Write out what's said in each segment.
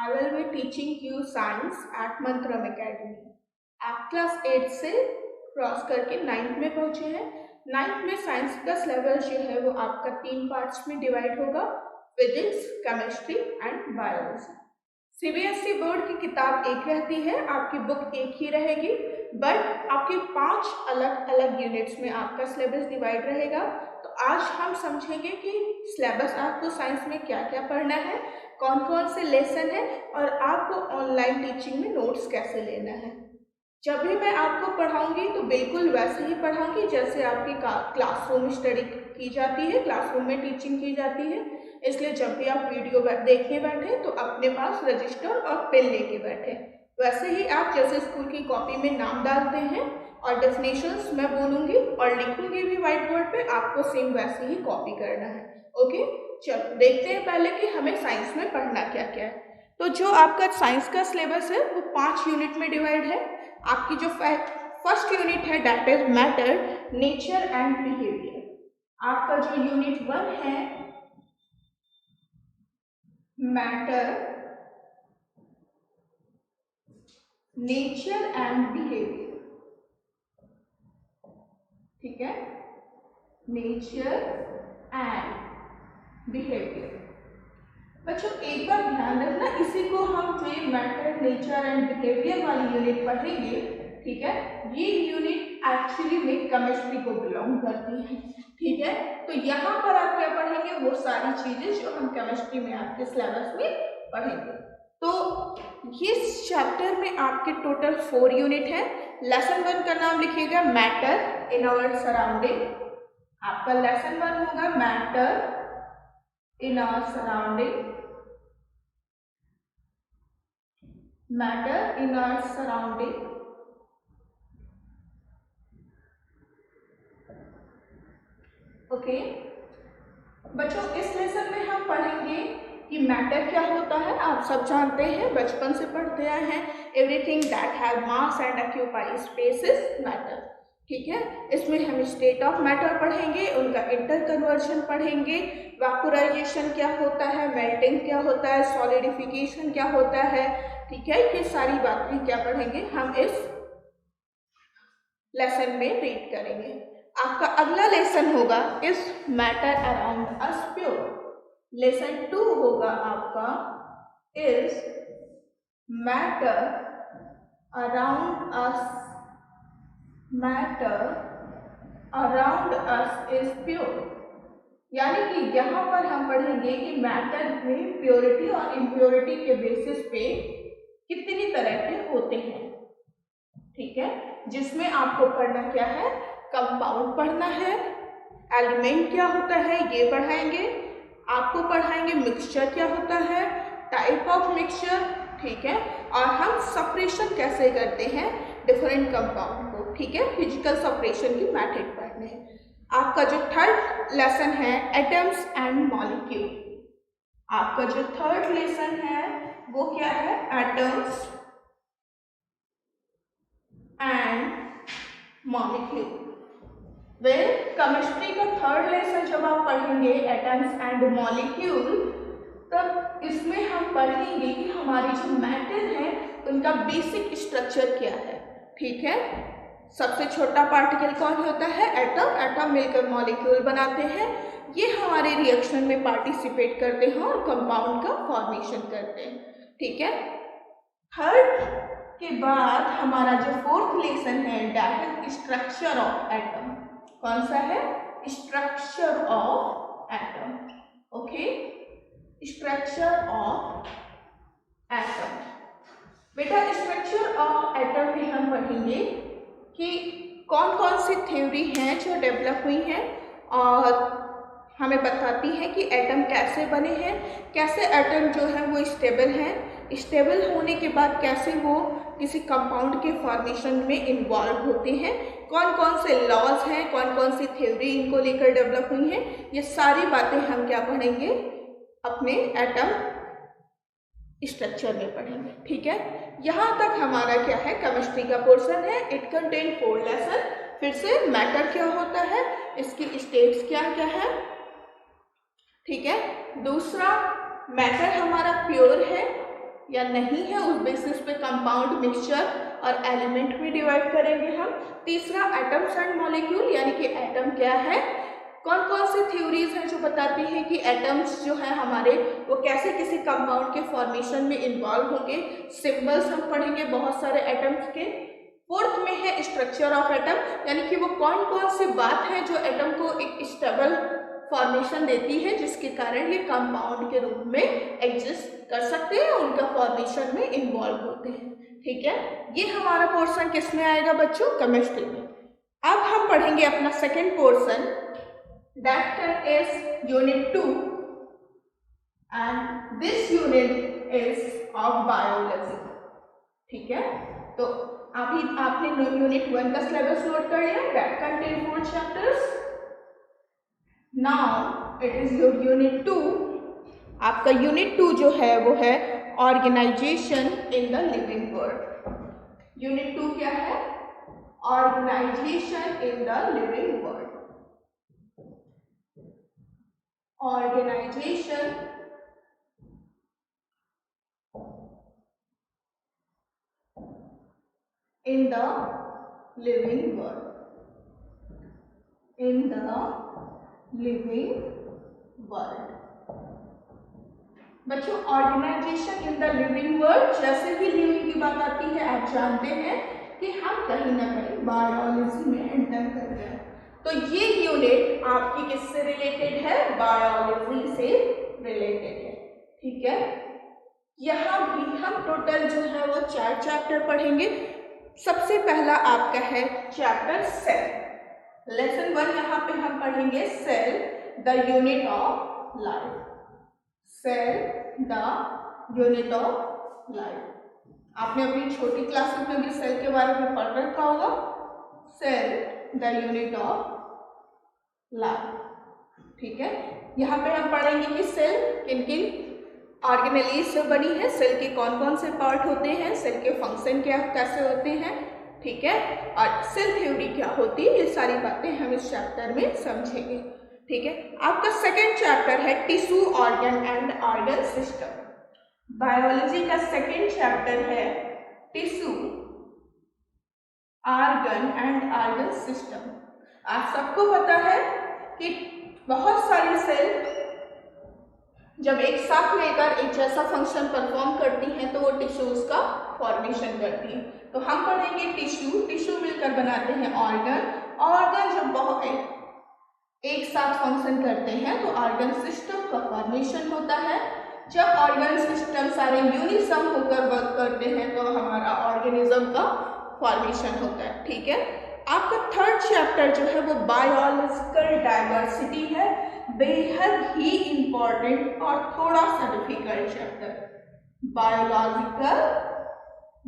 I will be teaching you science at Mantram Academy. आप class 8 से cross करके 9th में पहुंचे हैं। 9th में साइंस का सिलेबस जो है वो आपका 3 पार्ट्स में डिवाइड होगा, physics, chemistry and biology. CBSE board की किताब एक रहती है, आपकी बुक एक ही रहेगी, बट आपके 5 अलग अलग यूनिट्स में आपका सिलेबस डिवाइड रहेगा। तो आज हम समझेंगे कि सिलेबस आपको साइंस में क्या क्या पढ़ना है, कौन कौन से लेसन है और आपको ऑनलाइन टीचिंग में नोट्स कैसे लेना है। जब भी मैं आपको पढ़ाऊंगी तो बिल्कुल वैसे ही पढ़ाऊंगी जैसे आपकी क्लासरूम स्टडी की जाती है, क्लासरूम में टीचिंग की जाती है। इसलिए जब भी आप वीडियो देखने बैठे तो अपने पास रजिस्टर और पेन लेके बैठे। वैसे ही आप जैसे स्कूल की कॉपी में नाम डालते हैं और डेफिनेशंस मैं बोलूँगी और लिखूंगी भी व्हाइट बोर्ड पे, आपको सेम वैसे ही कॉपी करना है। ओके, चलो देखते हैं पहले कि हमें साइंस में पढ़ना क्या क्या है। तो जो आपका साइंस का सिलेबस है वो 5 यूनिट में डिवाइड है। आपकी जो फर्स्ट यूनिट है that is matter, nature and behaviour. आपका जो यूनिट 1 है मैटर, नेचर एंड बिहेवियर, ठीक है, नेचर एंड बिहेवियर। बच्चों एक बार ध्यान रखना, इसी को हम जो मैटर, नेचर एंड बिहेवियर वाली यूनिट पढ़ेंगे, ठीक है, ये यूनिट एक्चुअली में केमिस्ट्री को बिलोंग करती है, ठीक है। तो यहाँ पर आप क्या पढ़ेंगे, वो सारी चीजें जो हम केमिस्ट्री में आपके सिलेबस में पढ़ेंगे। तो इस चैप्टर में आपके टोटल 4 यूनिट है। लेसन 1 का नाम लिखिएगा मैटर इन आवर सराउंडिंग। आपका लेसन 1 होगा matter in our surrounding, matter in our surrounding. Okay बच्चों, इस लेसन में हम पढ़ेंगे कि मैटर क्या होता है। आप सब जानते हैं, बचपन से पढ़ते आए हैं, everything that have mass and occupy space is matter, ठीक है। इसमें हम स्टेट ऑफ मैटर पढ़ेंगे, उनका इंटर कन्वर्जन पढ़ेंगे, वेपोराइजेशन क्या होता है, मेल्टिंग क्या होता है, सॉलिडिफिकेशन क्या होता है, ठीक है। ये सारी बातें क्या पढ़ेंगे हम इस लेसन में रीड करेंगे। आपका अगला लेसन होगा इस matter around us pure. Lesson 2 होगा आपका is matter around us, matter around us is pure. यानी कि यहाँ पर हम पढ़ेंगे कि मैटर में प्योरिटी और इम्प्योरिटी के बेसिस पे कितनी तरह के होते हैं, ठीक है। जिसमें आपको पढ़ना क्या है, कंपाउंड पढ़ना है, एलिमेंट क्या होता है ये पढ़ाएंगे, आपको पढ़ाएंगे मिक्सचर क्या होता है, टाइप ऑफ मिक्सचर, ठीक है, और हम सेपरेशन कैसे करते हैं डिफरेंट कंपाउंड को, ठीक है। फिजिकल सेपरेशन की मेथड पढ़ने हैं। आपका जो थर्ड लेसन है एटम्स एंड मॉलिक्यूल। आपका जो थर्ड लेसन है वो क्या है, atoms and molecule. Well chemistry का थर्ड लेसन जब आप पढ़ेंगे एटम्स एंड मॉलिक्यूल, तब इसमें हम पढ़ेंगे कि हमारी जो मैटर है उनका बेसिक स्ट्रक्चर क्या है, ठीक है। सबसे छोटा पार्टिकल कौन होता है, एटम। एटम मिलकर मॉलिक्यूल बनाते हैं, ये हमारे रिएक्शन में पार्टिसिपेट करते हैं और कंपाउंड का फॉर्मेशन करते हैं, ठीक है। थर्ड के बाद हमारा जो फोर्थ लेसन है that is structure of atom. कौन सा है, structure of atom, okay, structure of atom. बेटा स्ट्रक्चर ऑफ एटम में हम पढ़ेंगे कि कौन कौन सी थ्योरी हैं जो डेवलप हुई हैं और हमें बताती है कि एटम कैसे बने हैं, कैसे एटम जो है वो स्टेबल हैं, स्टेबल होने के बाद कैसे वो किसी कंपाउंड के फॉर्मेशन में इन्वॉल्व होते हैं, कौन कौन से लॉज हैं, कौन कौन सी थ्योरी इनको लेकर डेवलप हुई हैं। ये सारी बातें हम क्या पढ़ेंगे अपने एटम स्ट्रक्चर में पढ़ेंगे, ठीक है। यहाँ तक हमारा क्या है, केमिस्ट्री का पोर्शन है। It contain 4 lesson. फिर से मैटर क्या होता है, इसकी स्टेट्स क्या क्या है, ठीक है। दूसरा मैटर हमारा प्योर है, या नहीं है, उस बेसिस पे कंपाउंड, मिक्सचर और एलिमेंट में डिवाइड करेंगे हम। तीसरा एटम्स एंड मॉलिक्यूल, यानी कि एटम क्या है, कौन कौन सी थ्योरीज हैं जो बताती हैं कि एटम्स जो है हमारे वो कैसे किसी कंपाउंड के फॉर्मेशन में इन्वॉल्व होंगे। सिंबल्स हम पढ़ेंगे बहुत सारे एटम्स के। फोर्थ में है स्ट्रक्चर ऑफ एटम, यानी कि वो कौन कौन सी बात है जो एटम को एक स्टेबल फॉर्मेशन देती है जिसके कारण ये कंपाउंड के रूप में एग्जिस्ट कर सकते हैं, उनका फॉर्मेशन में इन्वॉल्व होते हैं। ठीक है, ये हमारा पोर्शन किस में आएगा बच्चों, केमिस्ट्री में। अब हम पढ़ेंगे अपना second portion, that is unit 2 and this unit is of biology. ठीक है, तो अभी आपने यूनिट 1 का सिलेबस नोट कर लिया, that contain 4 chapters. Now it is your unit 2। आपका यूनिट 2 जो है वो है organisation in the living world. Unit 2 क्या है, organisation in the living world. Organisation in the living world, in the living world। बच्चों organisation in the living world, जैसे भी लिविंग की बात आती है आप जानते हैं कि हम कहीं ना कहीं बायोलॉजी में एंटर कर रहे हैं। तो ये यूनिट आपकी किससे रिलेटेड है, बायोलॉजी से रिलेटेड है। ठीक है, यहाँ भी हम टोटल जो है वो 4 चैप्टर पढ़ेंगे। सबसे पहला आपका है चैप्टर सेल। लेसन 1 यहाँ पे हम पढ़ेंगे cell the unit of life. Cell the unit of life. आपने अपनी छोटी क्लासेस में भी सेल के बारे में पढ़ रखा होगा। Cell the unit of life. ठीक है, यहाँ पे हम पढ़ेंगे कि सेल किन किन ऑर्गेनेलीज से बनी है, सेल के कौन कौन से पार्ट होते हैं, सेल के फंक्शन क्या कैसे होते हैं। ठीक है, और सेल थ्योरी क्या होती है, ये सारी बातें हम इस चैप्टर में समझेंगे। ठीक है, आपका सेकेंड चैप्टर है tissue, organ and organ system. Biology का सेकेंड चैप्टर है tissue, organ and organ system. आप सबको पता है कि बहुत सारी सेल जब एक साथ मिलकर एक जैसा फंक्शन परफॉर्म करती हैं तो वो टिश्यूज का फॉर्मेशन करती हैं। तो हम पढ़ेंगे टिश्यू, टिश्यू मिलकर बनाते हैं ऑर्गन, ऑर्गन जब बहुत एक साथ फंक्शन करते हैं तो ऑर्गन सिस्टम का फॉर्मेशन होता है। जब ऑर्गन सिस्टम सारे यूनिसम होकर वर्क करते हैं तो हमारा ऑर्गेनिज्म का फॉर्मेशन होता है। ठीक है, आपका थर्ड चैप्टर जो है वो बायोलॉजिकल डाइवर्सिटी है, बेहद ही इंपॉर्टेंट और थोड़ा सा डिफिकल्ट चैप्टर। बायोलॉजिकल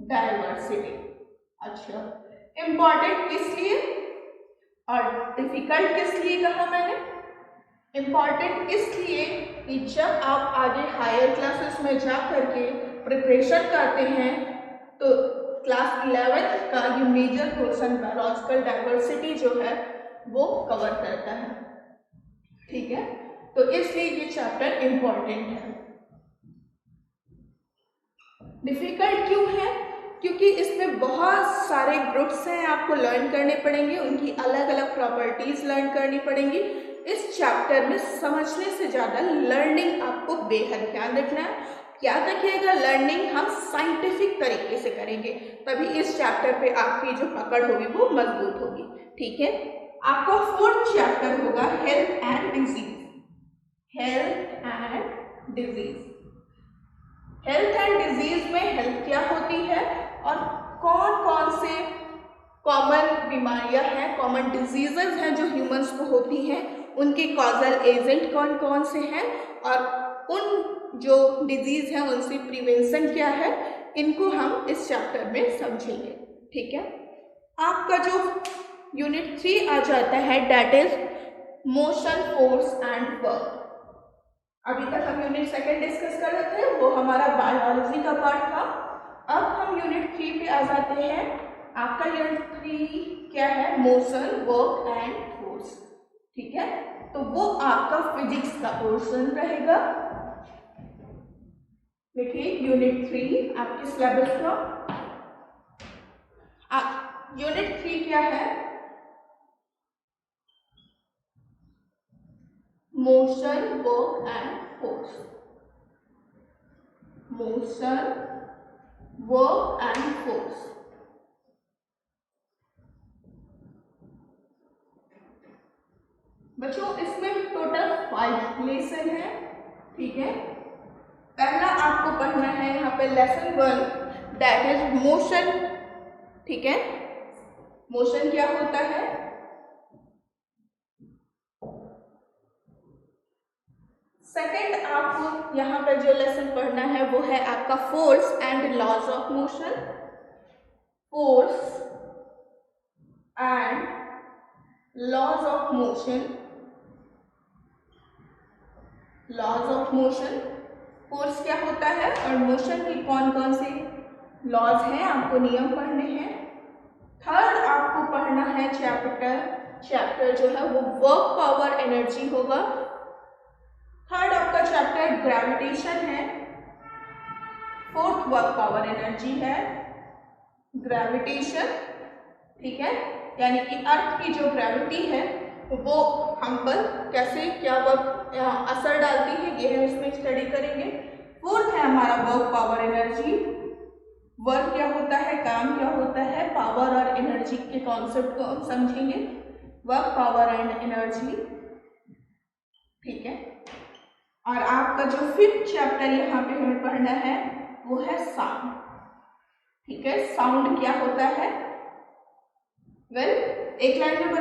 डाइवर्सिटी, अच्छा इंपॉर्टेंट किस लिए और डिफिकल्ट किस लिए कहा मैंने? इंपॉर्टेंट इसलिए कि जब आप आगे हायर क्लासेस में जा करके प्रिपरेशन करते हैं तो क्लास 11 का ये मेजर पोर्शन बायोलॉजिकल डाइवर्सिटी जो है वो कवर करता है। ठीक है, तो इसलिए ये चैप्टर इंपॉर्टेंट है। डिफिकल्ट क्यों है? क्योंकि इसमें बहुत सारे ग्रुप्स हैं, आपको लर्न करने पड़ेंगे, उनकी अलग अलग प्रॉपर्टीज लर्न करनी पड़ेंगी। इस चैप्टर में समझने से ज़्यादा लर्निंग आपको बेहद ध्यान रखना है। याद रखिएगा, लर्निंग हम साइंटिफिक तरीके से करेंगे, तभी इस चैप्टर पे आपकी जो पकड़ होगी वो मजबूत होगी। ठीक है, आपका फोर्थ चैप्टर होगा health and disease. Health and disease, health and disease में हेल्थ क्या होती है और कौन कौन से कॉमन बीमारियां हैं, कॉमन डिजीजेज हैं जो ह्यूमंस को होती हैं, उनके कॉजल एजेंट कौन कौन से हैं और उन जो डिजीज हैं उनसे प्रिवेंशन क्या है, इनको हम इस चैप्टर में समझेंगे। ठीक है, आपका जो यूनिट 3 आ जाता है that is motion, force and work. अभी तक हम यूनिट 2 डिस्कस कर रहे थे, वो हमारा बायोलॉजी का पार्ट था। अब हम यूनिट 3 पे आ जाते हैं। आपका यूनिट 3 क्या है? Motion, work and force. ठीक है, तो वो आपका फिजिक्स का पोर्शन रहेगा। देखिए यूनिट 3 आपके सिलेबस का। यूनिट 3 क्या है? Motion, work and force. Motion, work and force. बच्चों इसमें टोटल 5 लेसन है, ठीक है। पहला आपको पढ़ना है यहाँ पे लेसन 1, दैट इज मोशन, ठीक है। मोशन क्या होता है? सेकंड आपको यहाँ पे जो लेसन पढ़ना है वो है आपका force and laws of motion. Force and laws of motion. Laws of motion, force क्या होता है और मोशन की कौन कौन से लॉज हैं, आपको नियम पढ़ने हैं। थर्ड आपको पढ़ना है चैप्टर जो है वो वर्क पावर एनर्जी होगा। थर्ड आपका चैप्टर ग्रेविटेशन है। फोर्थ वर्क पावर एनर्जी है ग्रेविटेशन, ठीक है। यानी कि अर्थ की जो ग्रेविटी है वो हम पर कैसे क्या वर्क असर डालती है, ये हम इसमें स्टडी करेंगे। फोर्थ है हमारा वर्क पावर एनर्जी। वर्क क्या होता है, काम क्या होता है, पावर और एनर्जी के कॉन्सेप्ट को हम समझेंगे। वर्क पावर एंड एनर्जी, ठीक है। और आपका जो फिफ्थ चैप्टर यहाँ पे हमें पढ़ना है वो है साउंड, ठीक है। साउंड क्या होता है? एक लाइन में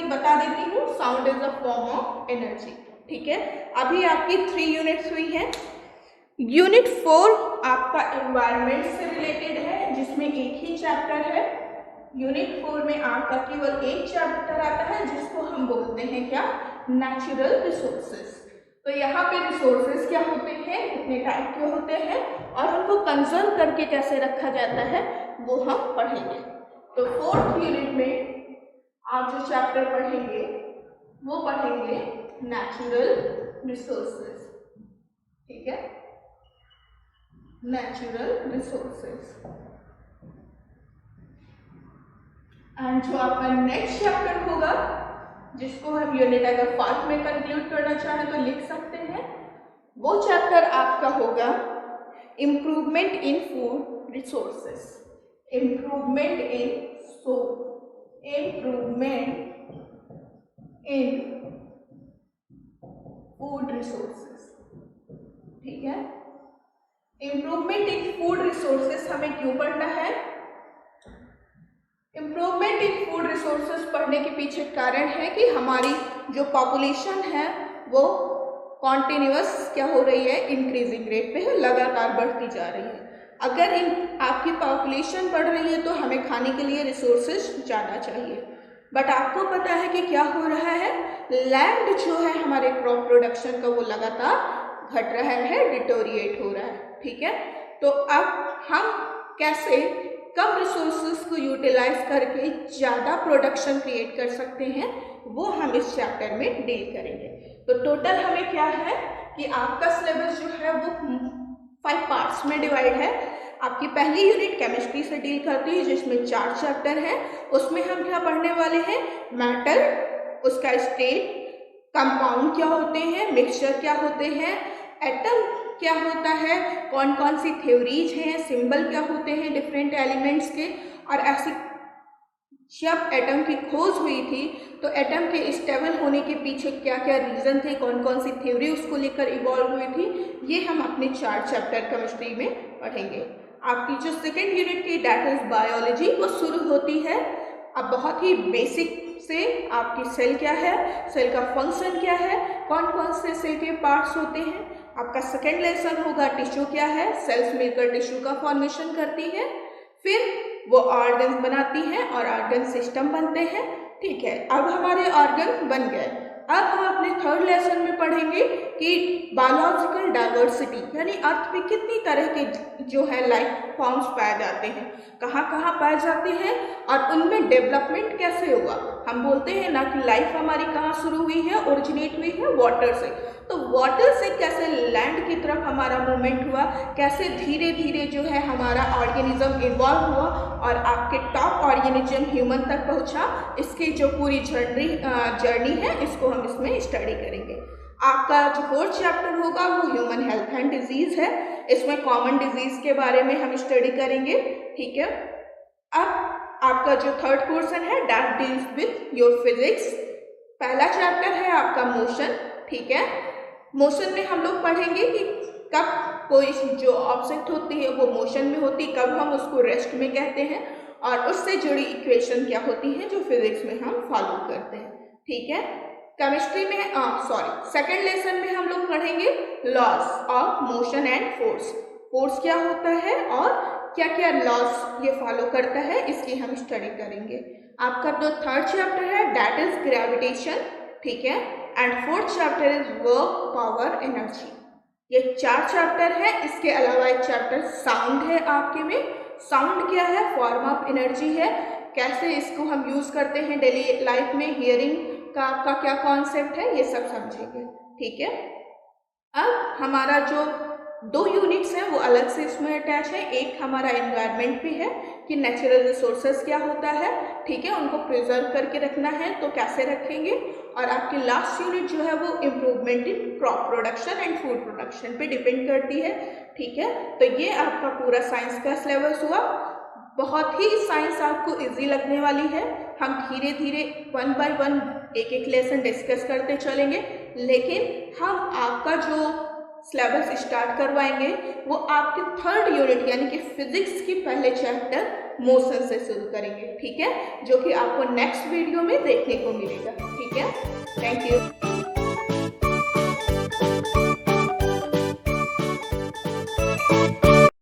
बता देती हूँ, sound is a form of energy, ठीक है। अभी आपकी 3 यूनिट्स हुई है। यूनिट 4 आपका एनवायरनमेंट से रिलेटेड है, जिसमें एक ही चैप्टर है। यूनिट 4 में आपका केवल एक चैप्टर आता है जिसको हम बोलते हैं क्या? Natural resources. तो यहाँ पे रिसोर्सेज क्या होते हैं, कितने टाइप के होते हैं और उनको कंजर्व करके कैसे रखा जाता है वो हम पढ़ेंगे। तो 4th यूनिट में आप जो चैप्टर पढ़ेंगे वो पढ़ेंगे नेचुरल रिसोर्सेज, ठीक है। Natural resources. एंड जो आपका नेक्स्ट चैप्टर होगा, जिसको हम यूनिट अगर 5 में कंक्लूड करना चाहें तो लिख सकते हैं, वो चैप्टर आपका होगा improvement in food resources. Improvement in food resources, ठीक है। इम्प्रूवमेंट इन फूड रिसोर्सेज हमें क्यों पढ़ना है? इम्प्रूवमेंट इन फूड रिसोर्सेज पढ़ने के पीछे कारण है कि हमारी जो पॉपुलेशन है वो कॉन्टिन्यूअस क्या हो रही है, इंक्रीजिंग रेट पे है, लगातार बढ़ती जा रही है। अगर आपकी पॉपुलेशन बढ़ रही है तो हमें खाने के लिए रिसोर्सेज ज़्यादा चाहिए, बट आपको पता है कि क्या हो रहा है, लैंड जो है हमारे क्रॉप प्रोडक्शन का वो लगातार घट रहा है, डिटोरिएट हो रहा है, ठीक है। तो अब हम कैसे कम रिसोर्सेज को यूटिलाइज करके ज़्यादा प्रोडक्शन क्रिएट कर सकते हैं वो हम इस चैप्टर में डील करेंगे। तो टोटल हमें क्या है कि आपका सिलेबस जो है वो 5 पार्ट्स में डिवाइड है। आपकी पहली यूनिट केमिस्ट्री से डील करती है जिसमें 4 चैप्टर हैं। उसमें हम क्या पढ़ने वाले हैं? मैटर, उसका स्टेट, कंपाउंड क्या होते हैं, मिक्सचर क्या होते हैं, एटम क्या होता है, कौन कौन सी थ्योरीज हैं, सिंबल क्या होते हैं डिफरेंट एलिमेंट्स के, और ऐसे जब एटम की खोज हुई थी तो एटम के स्टेबल होने के पीछे क्या क्या रीज़न थे, कौन कौन सी थ्योरी उसको लेकर इवॉल्व हुई थी, ये हम अपने 4 चैप्टर केमिस्ट्री में पढ़ेंगे। आपकी जो सेकेंड यूनिट की दैट इज बायोलॉजी वो शुरू होती है अब बहुत ही बेसिक से। आपकी सेल क्या है, सेल का फंक्शन क्या है, कौन कौन से सेल के पार्ट्स होते हैं। आपका सेकेंड लेसन होगा टिश्यू क्या है, सेल्स मिलकर टिश्यू का फॉर्मेशन करती है, फिर वो ऑर्गन्स बनाती हैं और ऑर्गन सिस्टम बनते हैं, ठीक है। अब हमारे ऑर्गन बन गए। अब हम अपने थर्ड लेसन में पढ़ेंगे कि बायोलॉजिकल डाइवर्सिटी यानी अर्थ में कितनी तरह के जो है लाइफ फॉर्म्स पाए जाते हैं, कहाँ कहाँ पाए जाते हैं और उनमें डेवलपमेंट कैसे होगा, हम बोलते हैं ना कि लाइफ हमारी कहाँ शुरू हुई है, ओरिजिनेट हुई है वाटर से। तो वाटर से कैसे लैंड की तरफ हमारा मूवमेंट हुआ, कैसे धीरे धीरे जो है हमारा ऑर्गेनिज्म इवॉल्व हुआ और आपके टॉप ऑर्गेनिज्म ह्यूमन तक पहुंचा, इसकी जो पूरी जर्नी है इसको हम इसमें स्टडी करेंगे। आपका जो 4th चैप्टर होगा वो ह्यूमन हेल्थ एंड डिजीज है। इसमें कॉमन डिजीज के बारे में हम स्टडी करेंगे, ठीक है। अब आपका जो 3rd क्वेश्चन है that deals with your physics. पहला चैप्टर है आपका मोशन, ठीक है। मोशन में हम लोग पढ़ेंगे कि कब कोई जो ऑब्जेक्ट होती है वो मोशन में होती है, कब हम उसको रेस्ट में कहते हैं और उससे जुड़ी इक्वेशन क्या होती है जो फिजिक्स में हम फॉलो करते हैं, ठीक है। केमिस्ट्री में सेकंड लेसन में हम लोग पढ़ेंगे laws of motion and force. Force क्या होता है और क्या क्या लॉज ये फॉलो करता है, इसकी हम स्टडी करेंगे। आपका जो 3rd चैप्टर है दैट इज ग्रेविटेशन, ठीक है। And 4th chapter is work, power, energy. ये 4 चैप्टर है। इसके अलावा एक चैप्टर साउंड है आपके में। साउंड क्या है, फॉर्म ऑफ एनर्जी है, कैसे इसको हम यूज करते हैं डेली लाइफ में, हियरिंग का आपका क्या कॉन्सेप्ट है, ये सब समझेंगे, ठीक है। अब हमारा जो 2 यूनिट्स हैं वो अलग से इसमें अटैच है। एक हमारा एनवायरनमेंट पे है कि नेचुरल रिसोर्सेज क्या होता है, ठीक है, उनको प्रिजर्व करके रखना है तो कैसे रखेंगे। और आपकी लास्ट यूनिट जो है वो improvement in crop production and food production पे डिपेंड करती है, ठीक है। तो ये आपका पूरा साइंस का सिलेबस हुआ। बहुत ही साइंस आपको इजी लगने वाली है। हम धीरे धीरे 1 by 1 एक एक लेसन डिस्कस करते चलेंगे, लेकिन हम आपका जो सिलेबस स्टार्ट करवाएंगे वो आपके 3rd यूनिट यानी कि फिजिक्स की पहले चैप्टर मोशन से शुरू करेंगे, ठीक है, जो कि आपको नेक्स्ट वीडियो में देखने को मिलेगा, ठीक है। Thank you.